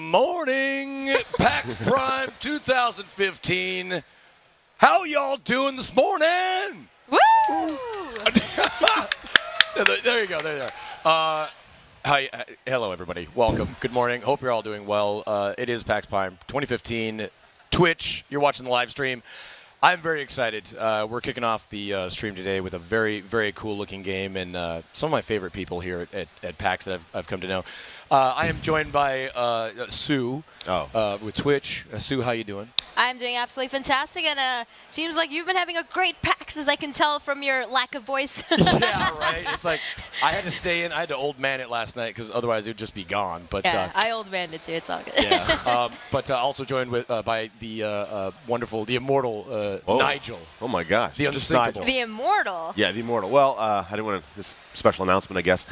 morning, PAX Prime 2015. How y'all doing this morning? Woo! There you go. There you are. Hi, hello everybody. Welcome. Good morning. Hope you're all doing well. It is PAX Prime 2015. Twitch. You're watching the live stream. I'm very excited. We're kicking off the stream today with a very, very cool-looking game, and some of my favorite people here at PAX that I've come to know. I am joined by Sue with Twitch. Sue, how you doing? I'm doing absolutely fantastic, and seems like you've been having a great PAX, as I can tell from your lack of voice. Yeah, right. It's like I had to stay in. I had to old man it last night because otherwise it would just be gone. But yeah, I old manned it too. It's all good. Yeah. But also joined with by the wonderful, the immortal Nigel. Oh my gosh. The unsinkable. The immortal. Yeah, the immortal. Well, I didn't want to, this special announcement, I guess.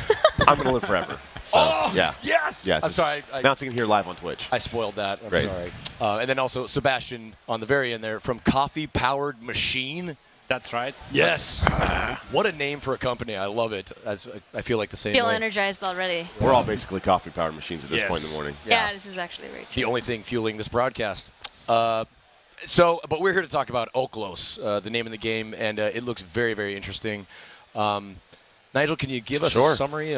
I'm going to live forever. So, oh, yeah. Yes! Yeah, I'm sorry. Announcing it here live on Twitch. I spoiled that. I'm Great. sorry. And then also Sebastian on the very end there from Coffee Powered Machine. That's right. Yes. What a name for a company. I love it. I feel like the same Feel way. energized already. We're all basically coffee-powered machines at this point in the morning. Yeah, this is actually very true. The only thing fueling this broadcast. But we're here to talk about Okhlos, the name of the game, and it looks very, very interesting. Nigel, can you give us a summary?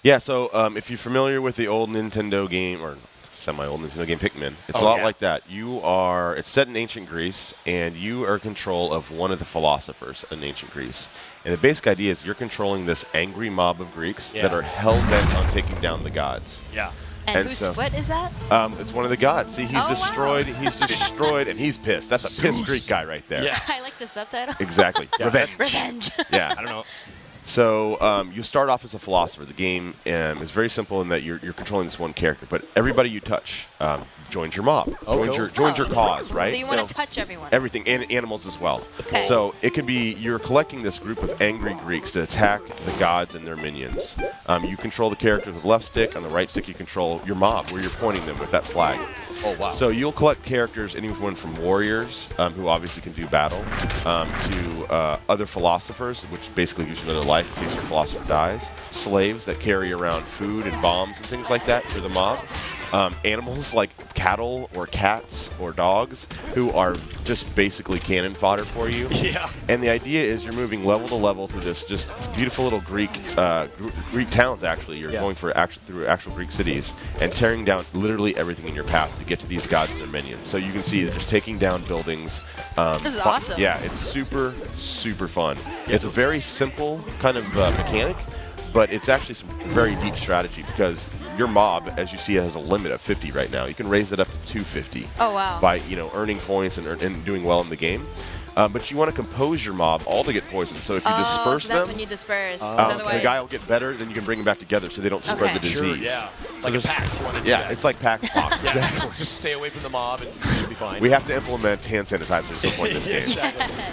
Yeah, so if you're familiar with the old Nintendo game, or semi-old Nintendo game, Pikmin, it's a lot like that. It's set in ancient Greece, and you are in control of one of the philosophers in ancient Greece. And the basic idea is you're controlling this angry mob of Greeks that are hell-bent on taking down the gods. Yeah. And whose foot is that? It's one of the gods. See, he's destroyed. Wow. He's destroyed, and he's pissed. That's a pissed Greek guy right there. Yeah. I like the subtitle. Exactly. Revenge. Revenge. Yeah. I don't know. So you start off as a philosopher. The game is very simple in that you're controlling this one character, but everybody you touch joins your mob, joins your cause, right? So you want to touch everyone. Everything, and animals as well. Okay. So it could be you're collecting this group of angry Greeks to attack the gods and their minions. You control the characters with the left stick. On the right stick, you control your mob, where you're pointing them with that flag. Oh, wow. So you'll collect characters, anyone from warriors, who obviously can do battle, to other philosophers, which basically gives you another life in case your philosopher dies, slaves that carry around food and bombs and things like that for the mob, animals like cattle or cats or dogs who are just basically cannon fodder for you. Yeah. And the idea is you're moving level to level through this just beautiful little Greek towns, actually. You're going through actual Greek cities and tearing down literally everything in your path to get to these gods and their minions. So you can see that just taking down buildings. This is awesome. Yeah, it's super, super fun. It's a very simple kind of mechanic, but it's actually some very deep strategy because your mob, as you see, has a limit of 50 right now. You can raise it up to 250. Oh, wow. By earning points and doing well in the game. But you want to compose your mob all to get poisoned. So if you disperse so that's them, when you disperse. the guy will get better. Then you can bring them back together so they don't spread the disease. Sure, yeah. Like a PAX. It's like PAX box. Exactly. Just stay away from the mob and you should be fine. We have to implement hand sanitizer at some point in this game. Exactly.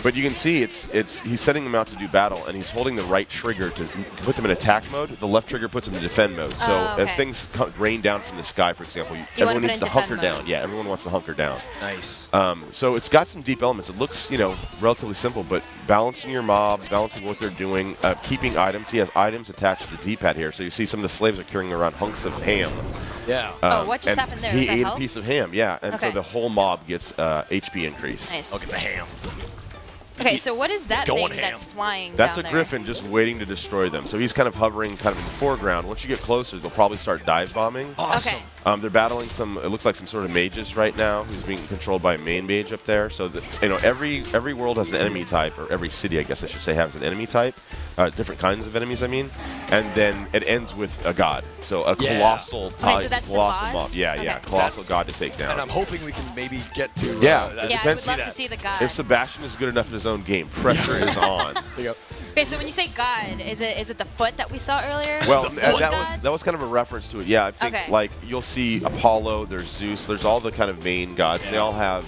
But you can see he's setting them out to do battle, and he's holding the right trigger to put them in attack mode. The left trigger puts them in defend mode. So as things rain down from the sky, for example, everyone needs to hunker down. Yeah, everyone wants to hunker down. Nice. So it's got some deep elements. It looks, relatively simple, but balancing your mob, balancing what they're doing, keeping items. He has items attached to the D-pad here. So you see some of the slaves are carrying around hunks of ham. Yeah. What just happened there? He Is that ate health? a piece of ham, yeah. And so the whole mob gets HP increase. Nice. Look at the ham. Okay, so what is that thing ham. that's flying That's down a there? griffin just waiting to destroy them. So he's kind of hovering kind of in the foreground. Once you get closer, they'll probably start dive bombing. Awesome. Okay. They're battling it looks like some sort of mages right now who's being controlled by a main mage up there. So that, every world has an enemy type, or every city, I guess I should say, has an enemy type. Different kinds of enemies, I mean. And then it ends with a god. So a colossal type. Okay, so that's the colossal boss? mob. Yeah. Colossal god to take down. And I'm hoping we can maybe get to Yeah. I would love to see the god. If Sebastian is good enough in his own game, pressure is on. There you go. Okay, so when you say god, is it the foot that we saw earlier? Well, Those that gods? was kind of a reference to it. Yeah, I think like you'll see Apollo, there's Zeus, there's all the kind of main gods. They all have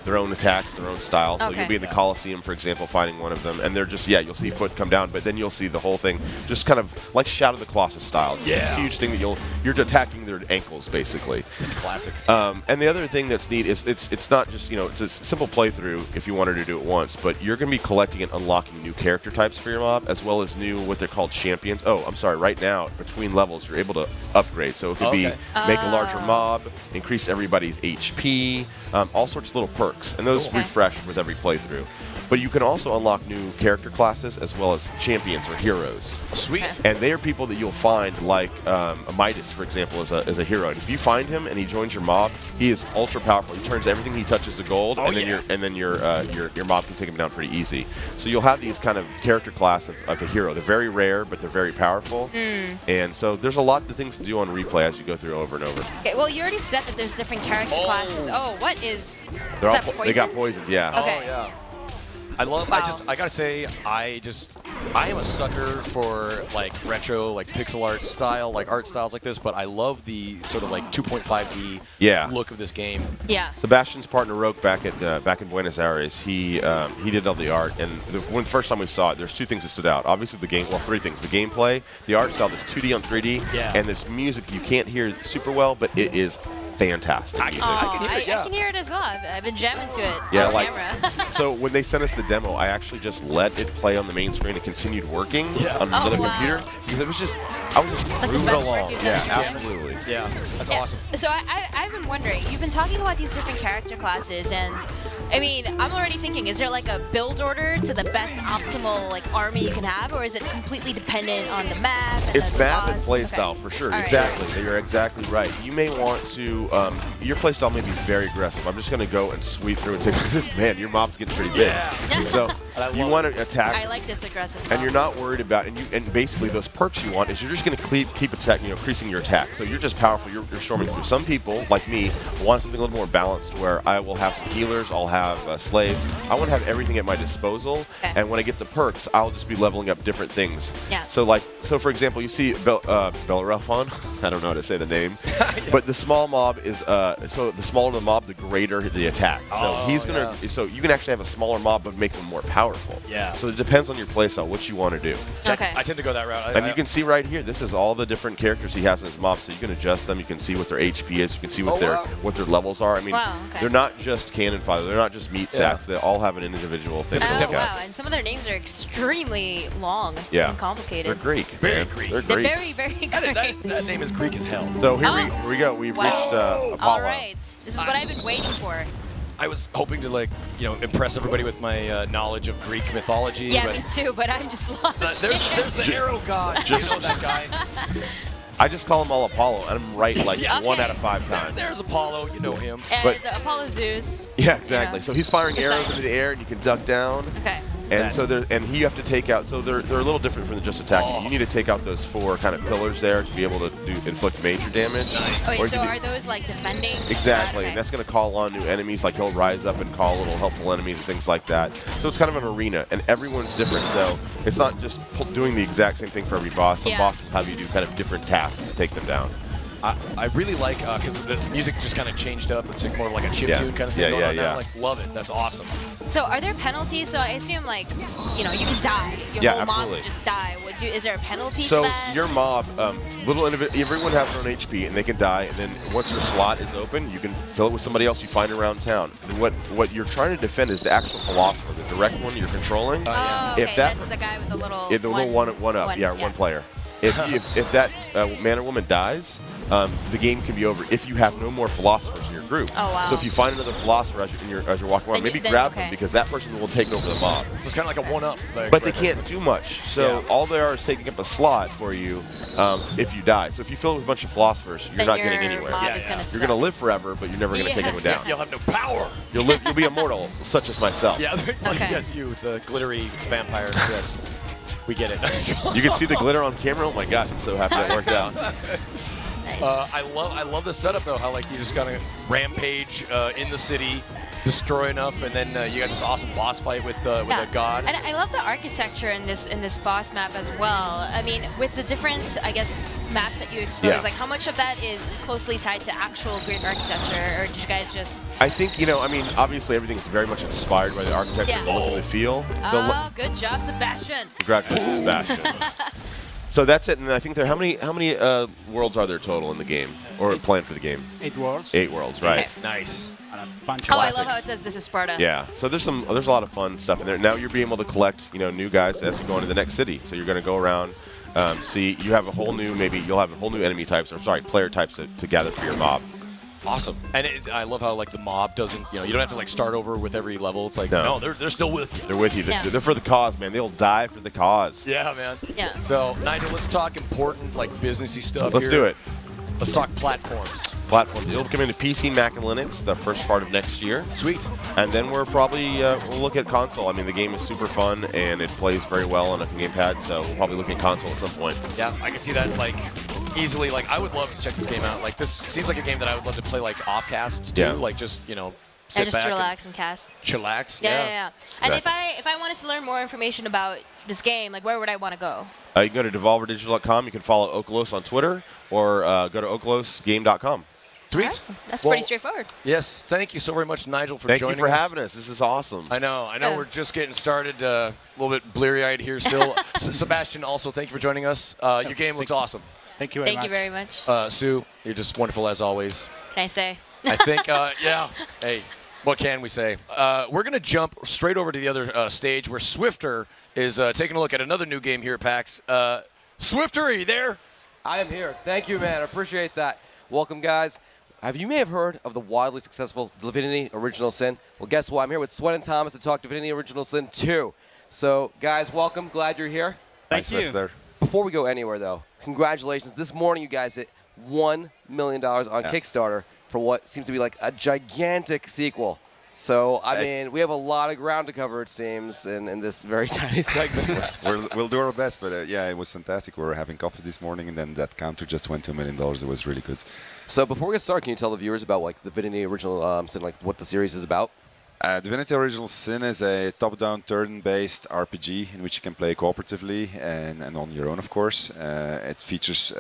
their own attacks, their own style. So Okay. you'll be in the Coliseum, for example, finding one of them, and they're just, you'll see foot come down, but then you'll see the whole thing just kind of like Shadow of the Colossus style. Yeah. This huge thing that you're attacking their ankles, basically. It's classic. And the other thing that's neat is it's not just, it's a simple playthrough if you wanted to do it once, but you're going to be collecting and unlocking new character types for your mob, as well as new, what they're called, champions. Oh, I'm sorry, right now, between levels, you're able to upgrade. So it could be make a larger mob, increase everybody's HP, all sorts of little perks, and those refresh with every playthrough. But you can also unlock new character classes as well as champions or heroes. Sweet. And they are people that you'll find, like Midas, for example, as a hero. And if you find him and he joins your mob, he is ultra powerful. He turns everything he touches to gold, and then your mob can take him down pretty easy. So you'll have these kind of character class of a hero. They're very rare, but they're very powerful. And so there's a lot of things to do on replay as you go through over and over. Okay, well, you already said that there's different character classes. Oh, what is They're that all poison? they got poisoned, yeah. Okay. Oh, yeah. I love. Wow. I gotta say, I am a sucker for like retro, like pixel art style, like art styles like this. But I love the sort of like 2.5D look of this game. Yeah. Sebastian's partner Roke back in Buenos Aires, he did all the art, and when the first time we saw it, there's two things that stood out. Obviously, three things: the gameplay, the art style, this 2D on 3D, and this music. You can't hear super well, but it is fantastic music. I can hear it as well. I've been jamming to it on camera. So when they sent us the demo, I actually just let it play on the main screen. It continued working on another computer because it was just, I was just like moving the best along. work you've done. Absolutely. Yeah, that's awesome. So I've been wondering, you've been talking about these different character classes, and I mean, I'm already thinking, is there like a build order to the best optimal like army you can have, or is it completely dependent on the map? And It's the map boss? and playstyle for sure. All right. Exactly. You're exactly right. You may want to, your playstyle may be very aggressive. I'm just going to go and sweep through and take this. Man, your mob's getting pretty big. So you want to attack. I like this aggressive. And you're not worried about, and basically those perks you want is you're just going to keep attacking, increasing your attack. So you're just powerful. You're storming through. Some people, like me, want something a little more balanced, where I will have some healers, I'll have slaves. I want to have everything at my disposal, and when I get to perks, I'll just be leveling up different things. Yeah. So for example, you see Bellerophon. I don't know how to say the name, but the small mob is so the smaller the mob, the greater the attack. So he's gonna. So you can actually have a smaller mob, but make them more powerful. Yeah. So it depends on your playstyle, what you want to do. Okay. I tend to go that route. And you can see right here, this is all the different characters he has in his mob, so you can adjust them. You can see what their HP is. You can see what their levels are. I mean, they're not just cannon fodder. They're not just meat sacks. They all have an individual thing. Oh wow! And some of their names are extremely long and complicated. They're Greek. Very Greek. They're They're Greek. very Greek. That name is Greek as hell. So here we go. We've reached Apollo. All right. This is what I've been waiting for. I was hoping to impress everybody with my knowledge of Greek mythology. Yeah, but me too. But I'm just lost. There's the arrow god. You know that guy? I just call them all Apollo, and I'm right like 1 out of 5 times. There's Apollo, you know him. And Apollo Zeus. Yeah, exactly. So he's firing arrows into the air, and you can duck down. Okay. And so you have to take out. So they're a little different from just attacking. You need to take out those 4 kind of pillars there to be able to inflict major damage. Nice. Wait, so are those like defending? Exactly, and that's going to call on new enemies. Like he'll rise up and call little helpful enemies and things like that. So it's kind of an arena, and everyone's different. So it's not just doing the exact same thing for every boss. Some bosses have you do kind of different tasks to take them down. I really like, because the music just kind of changed up. It's more of like a chiptune kind of thing going on now. Like, love it. That's awesome. So are there penalties? So I assume, like, you can die. Your whole mob would just die. Is there a penalty for that? So your mob, everyone has their own HP, and they can die. And then once your slot is open, you can fill it with somebody else you find around town. And what you're trying to defend is the actual philosopher, the direct one you're controlling. Oh, okay. That's the guy with the little one up. One player. If that man or woman dies, the game can be over if you have no more philosophers in your group. Oh, wow. So if you find another philosopher as you're walking around, maybe grab them because that person will take over the mob. So it's kind of like a one-up. But they can't do much. So all they are is taking up a slot for you if you die. So if you fill it with a bunch of philosophers, you're not getting anywhere. You're going to live forever, but you're never going to take anyone down. You'll have no power. You'll be immortal, such as myself. Yeah, yes, you, the glittery vampire. Yes. We get it. You can see the glitter on camera. Oh my gosh, I'm so happy that worked out. Nice. I love the setup though. How like you just gotta rampage in the city, destroy enough, and then you got this awesome boss fight with a god. And I love the architecture in this boss map as well. I mean, with the different, I guess, maps that you expose, like how much of that is closely tied to actual Greek architecture, or did you guys just? I think, I mean, obviously everything's very much inspired by the architecture, the look and the feel. Oh, good job, Sebastian. Congratulations, Sebastian. So that's it, and I think how many worlds are there total in the game, or planned for the game? 8 worlds. 8 worlds, right? Okay. Nice. And a bunch of Oh, I classics. love how it says this is Sparta. Yeah. So there's a lot of fun stuff in there. Now you're being able to collect, new guys as you go into the next city. So you're going to go around, see you have a whole new you'll have a whole new enemy types, or sorry, player types to gather for your mob. Awesome. And I love how like the mob doesn't, you don't have to like start over with every level. It's like, no, they're still with you. They're with you. They're for the cause, man. They'll die for the cause. Yeah, man. Yeah. So, Nigel, let's talk important, like, businessy stuff Let's here. do it. Let's talk platforms. Platforms. It'll come into PC, Mac, and Linux the first part of next year. Sweet. And then we're probably, we'll look at console. I mean, the game is super fun, and it plays very well on a gamepad, so we'll probably look at console at some point. Yeah, I can see that, like, easily. Like, I would love to check this game out. Like, this seems like a game that I would love to play, like, off-casts, too. Yeah. Like, just, sit Just back to relax and cast. chillax. Yeah. And Exactly. if I wanted to learn more information about this game, like where would I want to go? You can go to devolverdigital.com. You can follow Okhlos on Twitter, or go to okhlosgame.com. Sweet. All right. That's Well, pretty straightforward. Yes. Thank you so very much, Nigel, for Thank joining you for us. having us. This is awesome. I know. Yeah. We're just getting started. A little bit bleary-eyed here still. Sebastian, also, thank you for joining us. Your game looks awesome. Thank you very much. Thank you very much. Sue, you're just wonderful as always. Can I say? I think, yeah. Hey, what can we say? We're going to jump straight over to the other stage where Swifter is taking a look at another new game here at PAX. Swifter, are you there? I am here. Thank you, man. I appreciate that. Welcome, guys. You may have heard of the wildly successful Divinity Original Sin. Well, guess what? I'm here with Sweat and Thomas to talk Divinity Original Sin 2. So, guys, welcome. Glad you're here. Thank you. There. Before we go anywhere, though, congratulations. This morning, you guys hit $1 million on Kickstarter for what seems to be like a gigantic sequel. So, I mean, we have a lot of ground to cover, it seems, in this very tiny segment. We'll do our best, but yeah, it was fantastic. We were having coffee this morning, and then that counter just went to $1 million. It was really good. So, before we get started, can you tell the viewers about like the Divinity Original Sin, like what the series is about? Divinity Original Sin is a top-down, turn-based RPG in which you can play cooperatively and on your own, of course. It features